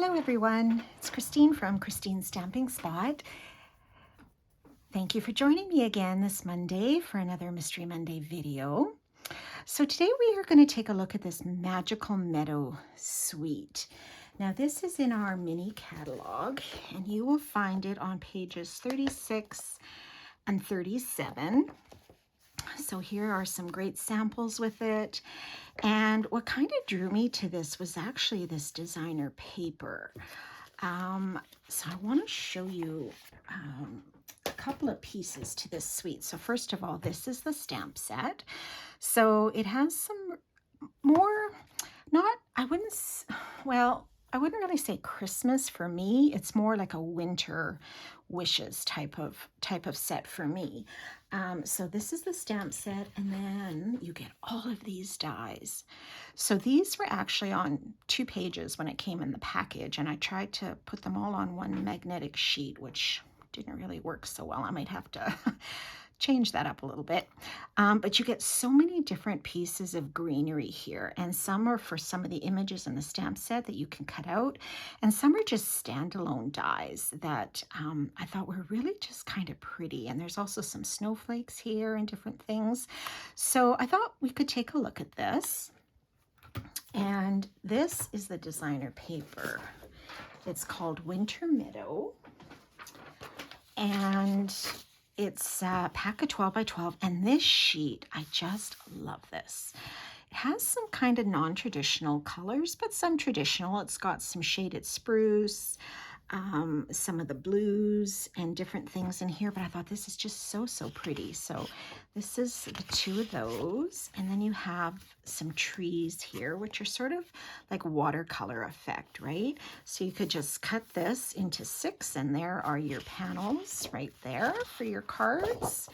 Hello everyone, it's Christine from Christine's Stamping Spot. Thank you for joining me again this Monday for another Mystery Monday video. So today we are going to take a look at this Magical Meadow Suite. Now this is in our mini catalog and you will find it on pages 36 and 37. So here are some great samples with it. And what kind of drew me to this was actually this designer paper. So I want to show you a couple of pieces to this suite. So first of all, this is the stamp set. So it has some more, I wouldn't really say Christmas for me. It's more like a winter wishes type of set for me. So this is the stamp set, and then you get all of these dies. So these were actually on 2 pages when it came in the package, and I tried to put them all on one magnetic sheet, which didn't really work so well. I might have to change that up a little bit. But you get so many different pieces of greenery here, and some are for some of the images in the stamp set that you can cut out, and some are just standalone dies that I thought were really just kind of pretty. And there's also some snowflakes here and different things. So I thought we could take a look at this. And this is the designer paper. It's called Winter Meadow, and it's a pack of 12 by 12, and this sheet, I just love this. It has some kind of non-traditional colors, but some traditional. It's got some shaded spruce, some of the blues and different things in here, but I thought this is just so pretty. So this is the 2 of those, and then you have some trees here, which are sort of like watercolor effect, right? So you could just cut this into 6, and there are your panels right there for your cards.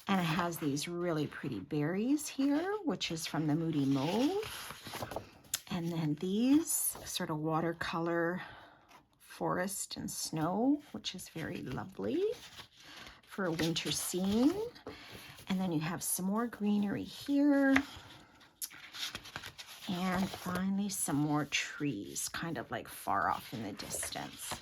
And it has these really pretty berries here, which is from the Moody Mauve. And then these sort of watercolor forest and snow, which is very lovely for a winter scene. And then you have some more greenery here. And finally some more trees, kind of like far off in the distance.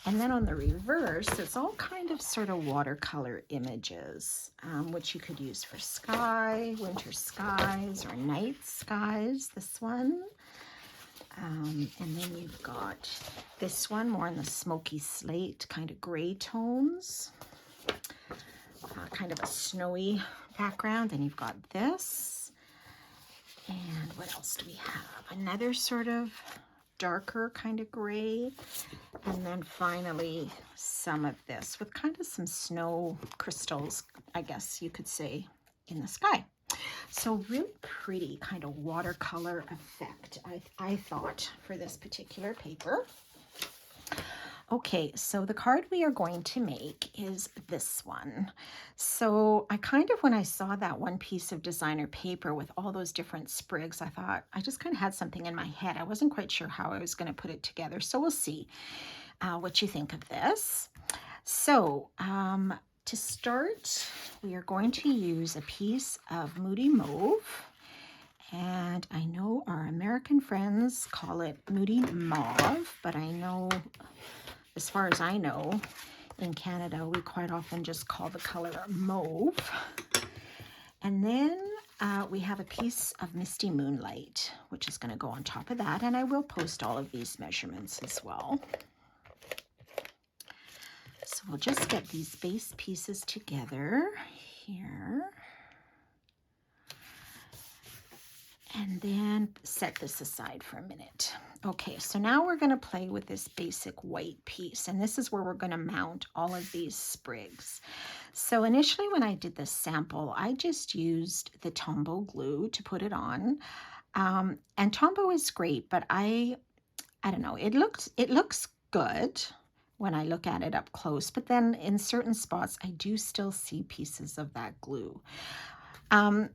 And then on the reverse, it's all kind of sort of watercolor images, which you could use for sky, winter skies, or night skies, this one. And then you've got this one more in the smoky slate, kind of gray tones, kind of a snowy background. Then you've got this. And what else do we have? Another sort of darker kind of gray. And then finally some of this with kind of some snow crystals, I guess you could say, in the sky. So really pretty kind of watercolor effect, I thought, for this particular paper. Okay, so the card we are going to make is this one. So I kind of, when I saw that one piece of designer paper with all those different sprigs, I thought, I just kind of had something in my head. I wasn't quite sure how I was going to put it together. So we'll see what you think of this. So to start, we are going to use a piece of Moody Mauve. And I know our American friends call it Moody Mauve, but I know, as far as I know, in Canada, we quite often just call the color mauve. And then we have a piece of Misty Moonlight, which is going to go on top of that. And I will post all of these measurements as well. So we'll just get these base pieces together here. And then set this aside for a minute. Okay, so now we're going to play with this basic white piece, and this is where we're going to mount all of these sprigs. So initially when I did this sample, I just used the Tombow glue to put it on. And Tombow is great, but I don't know, it looks good when I look at it up close, but then in certain spots I do still see pieces of that glue.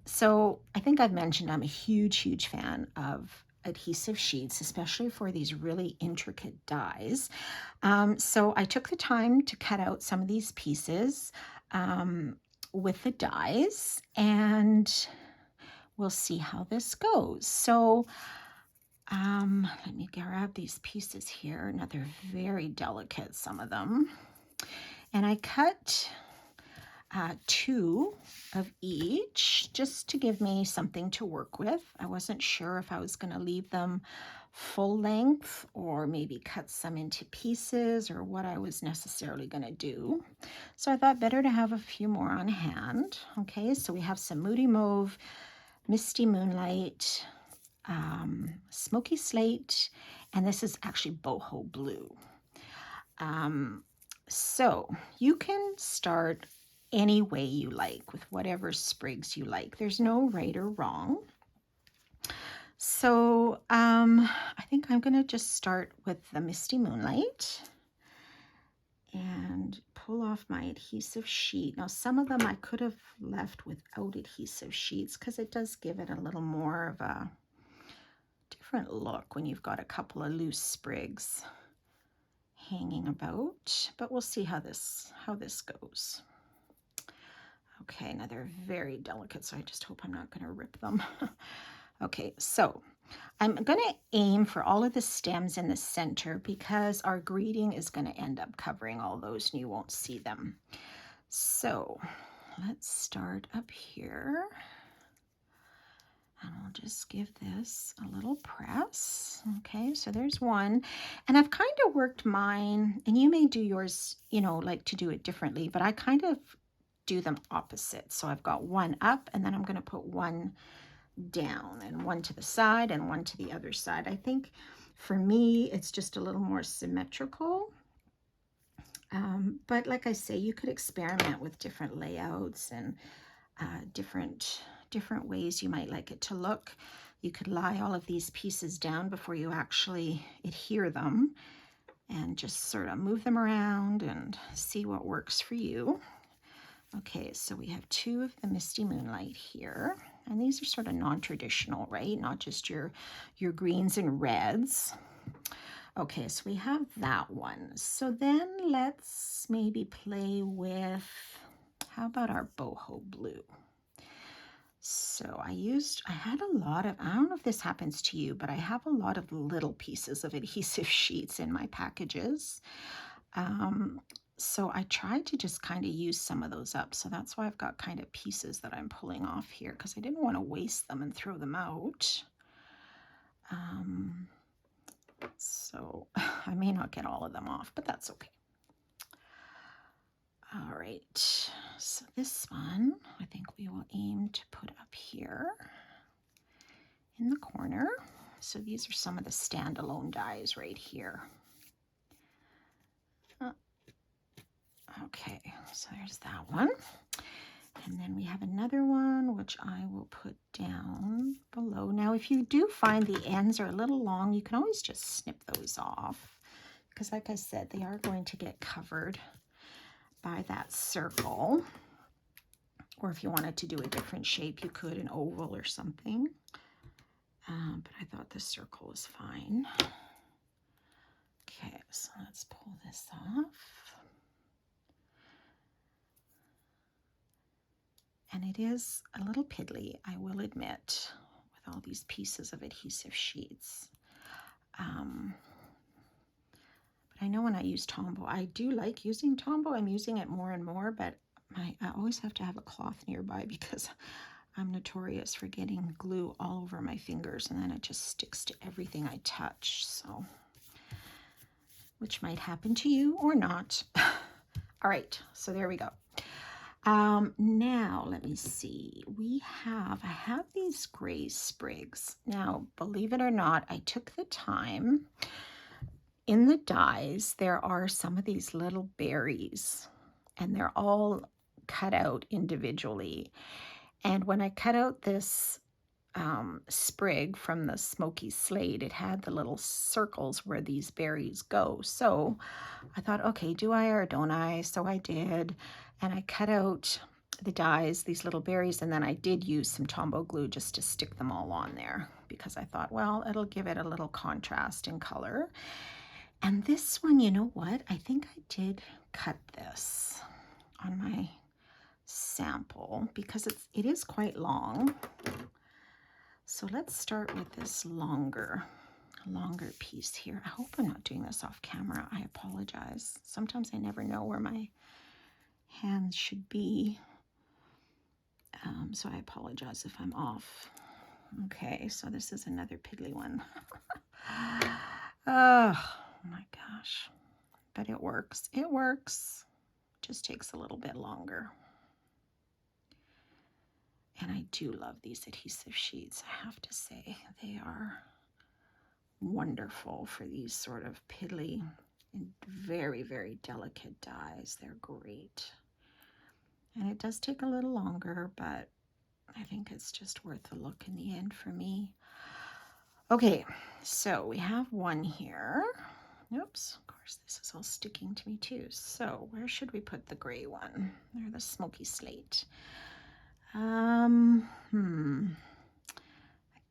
So I think I've mentioned I'm a huge fan of adhesive sheets, especially for these really intricate dies. So I took the time to cut out some of these pieces with the dies, and we'll see how this goes. So Let me grab these pieces here. Now they're very delicate, some of them. And I cut 2 of each just to give me something to work with. I wasn't sure if I was going to leave them full length or maybe cut some into pieces or what I was necessarily going to do. So I thought better to have a few more on hand. Okay, so we have some Moody Mauve, Misty Moonlight, Smoky Slate, and this is actually Boho Blue. So you can start any way you like with whatever sprigs you like. There's no right or wrong. So I think I'm going to just start with the Misty Moonlight and pull off my adhesive sheet. Now some of them I could have left without adhesive sheets because it does give it a little more of a different look when you've got a couple of loose sprigs hanging about, but we'll see how this goes. Okay, now they're very delicate, so I just hope I'm not going to rip them. Okay, so I'm going to aim for all of the stems in the center because our greeting is going to end up covering all those and you won't see them. So let's start up here. And we'll just give this a little press. Okay, so there's one. And I've kind of worked mine, and you may do yours, you know, like to do it differently, but I kind of do them opposite. So I've got one up, and then I'm going to put one down, and one to the side, and one to the other side. I think for me, it's just a little more symmetrical. But like I say, you could experiment with different layouts and different ways you might like it to look. You could lie all of these pieces down before you actually adhere them and just sort of move them around and see what works for you. Okay, so we have 2 of the Misty Moonlight here, and these are sort of non-traditional, right? Not just your greens and reds. Okay, so we have that one. So then let's maybe play with, how about our Boho Blue? So I had a lot of, I don't know if this happens to you, but I have a lot of little pieces of adhesive sheets in my packages. So I tried to just kind of use some of those up. So that's why I've got kind of pieces that I'm pulling off here because I didn't want to waste them and throw them out. So I may not get all of them off, but that's okay. All right, so this one, I think we will aim to put up here in the corner. So these are some of the standalone dies right here. Okay, so there's that one. And then we have another one, which I will put down below. Now, if you do find the ends are a little long, you can always just snip those off. Because like I said, they are going to get covered by that circle. Or if you wanted to do a different shape, you could, an oval or something. But I thought the circle was fine. Okay, so let's pull this off. And it is a little piddly, I will admit, with all these pieces of adhesive sheets. But I know when I use Tombow, I do like using Tombow. I'm using it more and more, but I always have to have a cloth nearby because I'm notorious for getting glue all over my fingers and then it just sticks to everything I touch. So, which might happen to you or not. All right, so there we go. Now let me see. I have these gray sprigs. Now, believe it or not, I took the time. In the dies, there are some of these little berries, and they're all cut out individually. And when I cut out this sprig from the Smoky Slate, it had the little circles where these berries go. So I thought, okay, do I or don't I? So I did, and I cut out the dies, these little berries, and then I did use some Tombow glue just to stick them all on there because I thought, well, it'll give it a little contrast in color. And this one, you know what? I think I did cut this on my sample because it is quite long. So let's start with this longer longer piece here. I hope I'm not doing this off camera. I apologize. Sometimes I never know where my hands should be. So I apologize if I'm off. Okay, so this is another piddly one. Oh my gosh. But it works. It works. Just takes a little bit longer. And I do love these adhesive sheets, I have to say. They are wonderful for these sort of piddly and very, very delicate dies. They're great. And it does take a little longer, but I think it's just worth the look in the end for me. Okay, so we have one here. Oops, of course, this is all sticking to me too. So where should we put the gray one? Or the smoky slate? I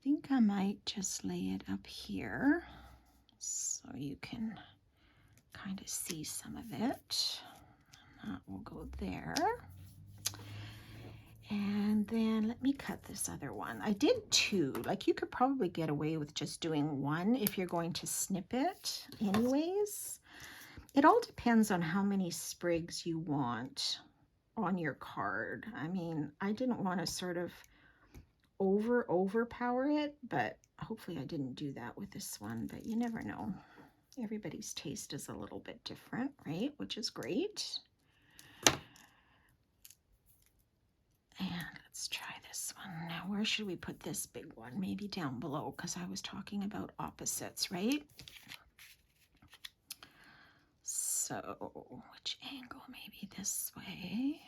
think I might just lay it up here so you can kind of see some of it. That will go there. And then let me cut this other one. I did two. Like, you could probably get away with just doing one if you're going to snip it anyways. It all depends on how many sprigs you want on your card. I mean, I didn't want to sort of overpower it, but hopefully I didn't do that with this one, but you never know. Everybody's taste is a little bit different, right? Which is great. And let's try this one. Now, where should we put this big one? Maybe down below, because I was talking about opposites, right? So, which angle? Maybe this way.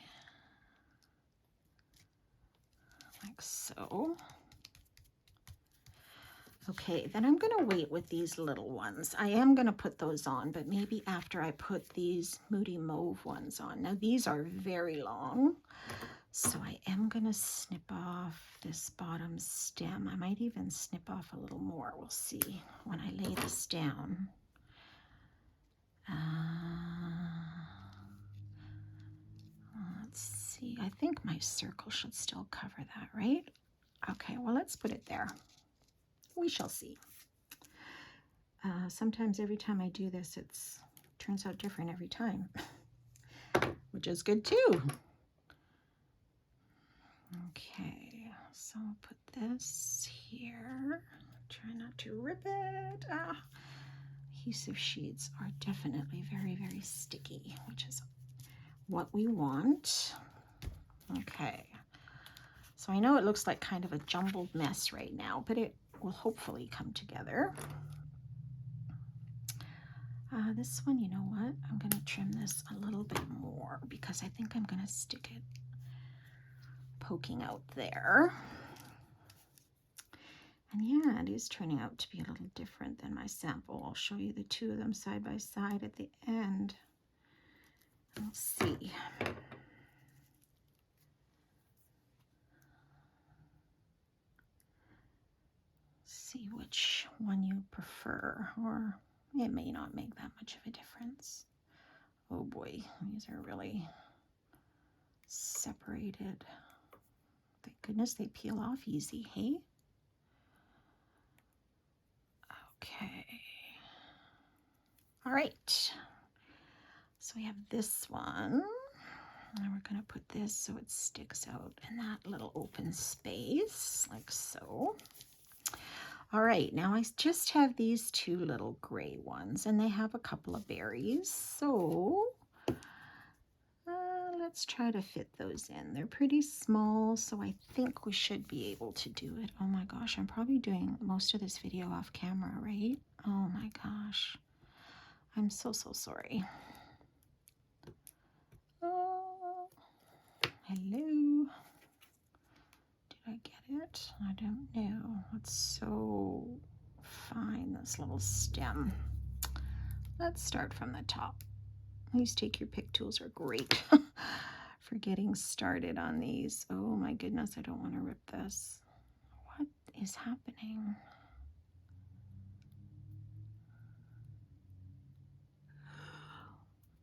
Like so. Okay, then I'm going to wait with these little ones. I am going to put those on, but maybe after I put these Moody Mauve ones on. Now, these are very long, so I am going to snip off this bottom stem. I might even snip off a little more. We'll see when I lay this down. Let's see. I think my circle should still cover that, right? Okay, well, let's put it there. We shall see. Sometimes every time I do this, it turns out different every time, which is good too. Okay, so I'll put this here. Try not to rip it. Adhesive sheets are definitely very, very sticky, which is what we want. Okay, so I know it looks like kind of a jumbled mess right now, but it will hopefully come together. This one, you know what? I'm going to trim this a little bit more because I think I'm going to stick it poking out there. And yeah, it is turning out to be a little different than my sample. I'll show you the two of them side by side at the end. We'll see. See which one you prefer, or it may not make that much of a difference. Oh boy, these are really separated. Thank goodness they peel off easy, hey? Okay. All right. So we have this one. And we're going to put this so it sticks out in that little open space, like so. All right, now I just have these two little gray ones, and they have a couple of berries. So let's try to fit those in. They're pretty small, so I think we should be able to do it. Oh my gosh, I'm probably doing most of this video off camera, right? Oh my gosh. I'm so sorry. Oh, hello. Did I get it? I don't know. It's so fine, this little stem. Let's start from the top. These take your pick tools are great for getting started on these. Oh my goodness, I don't want to rip this. What is happening?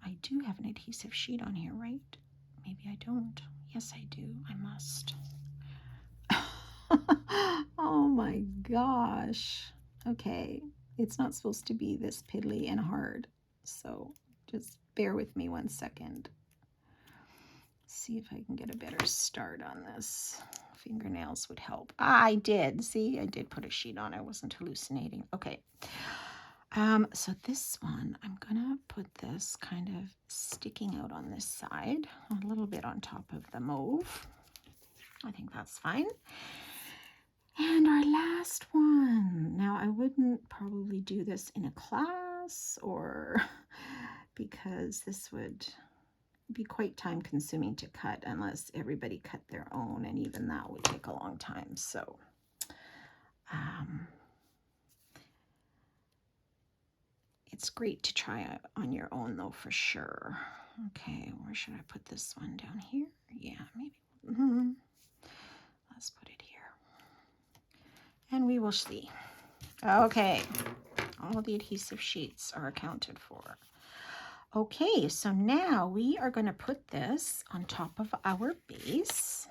I do have an adhesive sheet on here, right? Maybe I don't. Yes, I do. I must. Oh my gosh. Okay. It's not supposed to be this piddly and hard. So just bear with me 1 second. See if I can get a better start on this. Fingernails would help. I did. See, I did put a sheet on. I wasn't hallucinating. Okay. So this one, I'm gonna put this kind of sticking out on this side, a little bit on top of the mauve. I think that's fine. And our last one. Now, I wouldn't probably do this in a class or because this would be quite time consuming to cut unless everybody cut their own, and even that would take a long time. So it's great to try on your own though, for sure. Okay, where should I put this one? Down here? Yeah, maybe. Let's put it here. And we will see. Okay, all the adhesive sheets are accounted for. Okay, so now we are going to put this on top of our base.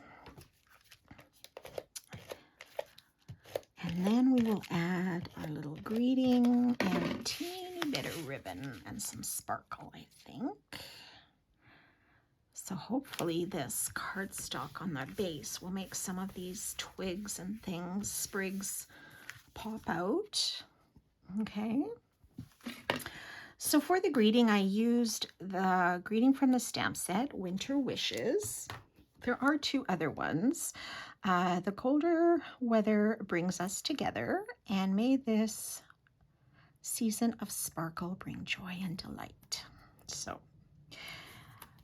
And then we will add our little greeting and a teeny bit of ribbon and some sparkle, I think. So hopefully this cardstock on the base will make some of these twigs and things, sprigs, pop out. Okay. So for the greeting, I used the greeting from the stamp set, Winter Wishes. There are 2 other ones. The colder weather brings us together, and may this season of sparkle bring joy and delight. So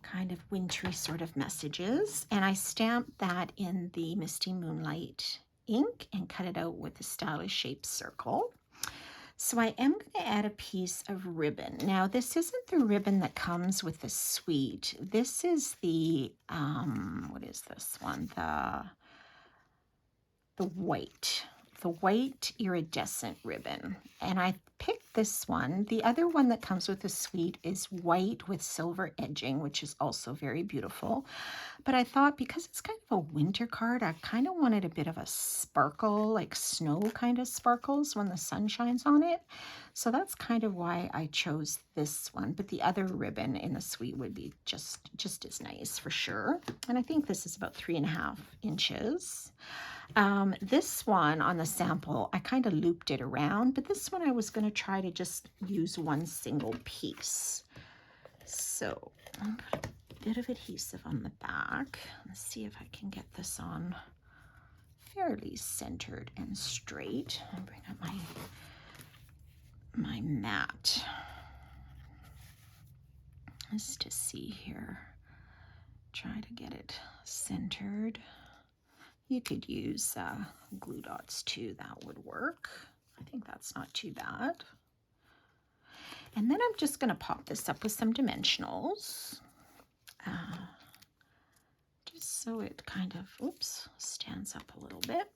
kind of wintry sort of messages. And I stamped that in the Misty Moonlight ink and cut it out with a stylish shaped circle. So I am going to add a piece of ribbon. Now, this isn't the ribbon that comes with the suite. This is the, what is this one? The white iridescent ribbon. And I picked this one. The other one that comes with the suite is white with silver edging, which is also very beautiful. But I thought because it's kind of a winter card, I kind of wanted a bit of a sparkle, like snow kind of sparkles when the sun shines on it. So that's kind of why I chose this one. But the other ribbon in the suite would be just as nice for sure. And I think this is about 3.5 inches. This one on the sample, I kind of looped it around, but this one I was going to try to just use one single piece. So I'll put a bit of adhesive on the back. Let's see if I can get this on fairly centered and straight. I'll bring up my mat just to see here. Try to get it centered. You could use glue dots too, that would work. I think that's not too bad. And then I'm just going to pop this up with some dimensionals. Just so it kind of, oops, stands up a little bit.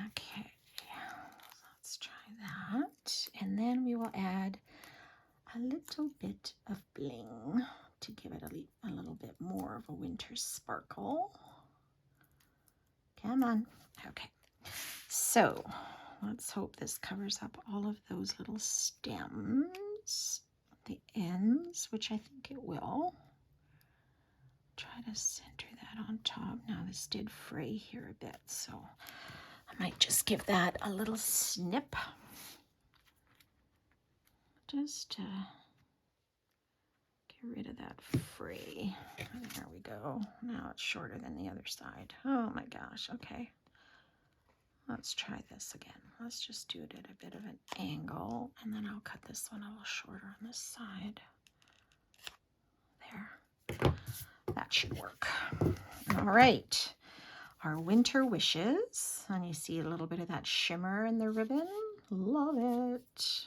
Okay, let's try that. And then we will add a little bit of bling to give it a little bit more of a winter sparkle. Come on. Okay, so let's hope this covers up all of those little stems, the ends, which I think it will. Try to center that on top. Now this did fray here a bit, so I might just give that a little snip. Just to get rid of that fray. There we go. Now it's shorter than the other side. Oh my gosh, okay. Let's try this again. Let's just do it at a bit of an angle, and then I'll cut this one a little shorter on this side. There. That should work. All right. Our Winter Wishes. And you see a little bit of that shimmer in the ribbon. Love it.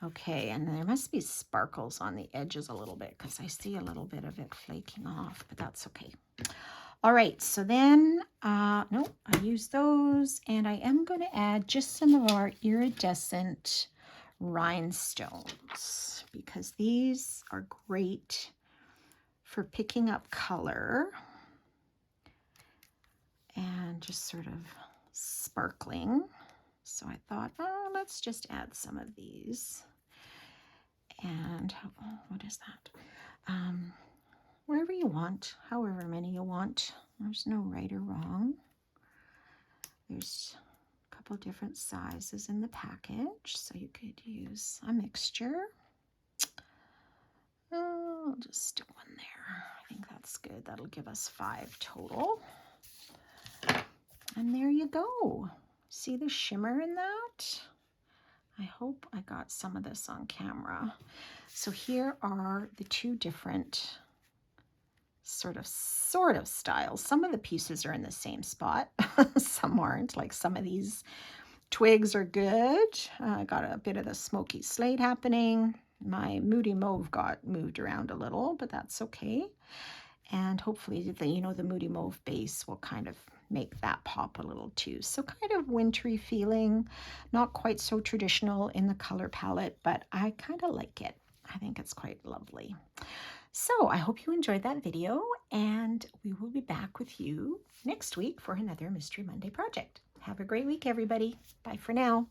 Okay, and there must be sparkles on the edges a little bit because I see a little bit of it flaking off, but that's okay. All right, so then, no, I use those, and I am going to add just some of our iridescent rhinestones because these are great for picking up color. and just sort of sparkling. So I thought, oh, let's just add some of these. And what is that? Wherever you want, however many you want. There's no right or wrong. There's a couple different sizes in the package, so you could use a mixture. I'll just stick one there. I think that's good. That'll give us 5 total. And there you go. See the shimmer in that? I hope I got some of this on camera. So here are the 2 different sort of styles. Some of the pieces are in the same spot. Some aren't. Like some of these twigs are good. I got a bit of the smoky slate happening. My moody mauve got moved around a little, but that's okay. And hopefully the moody mauve base will kind of make that pop a little too. So kind of wintry feeling, not quite so traditional in the color palette, but I kind of like it. I think it's quite lovely. So I hope you enjoyed that video, and we will be back with you next week for another Mystery Monday project. Have a great week, everybody. Bye for now.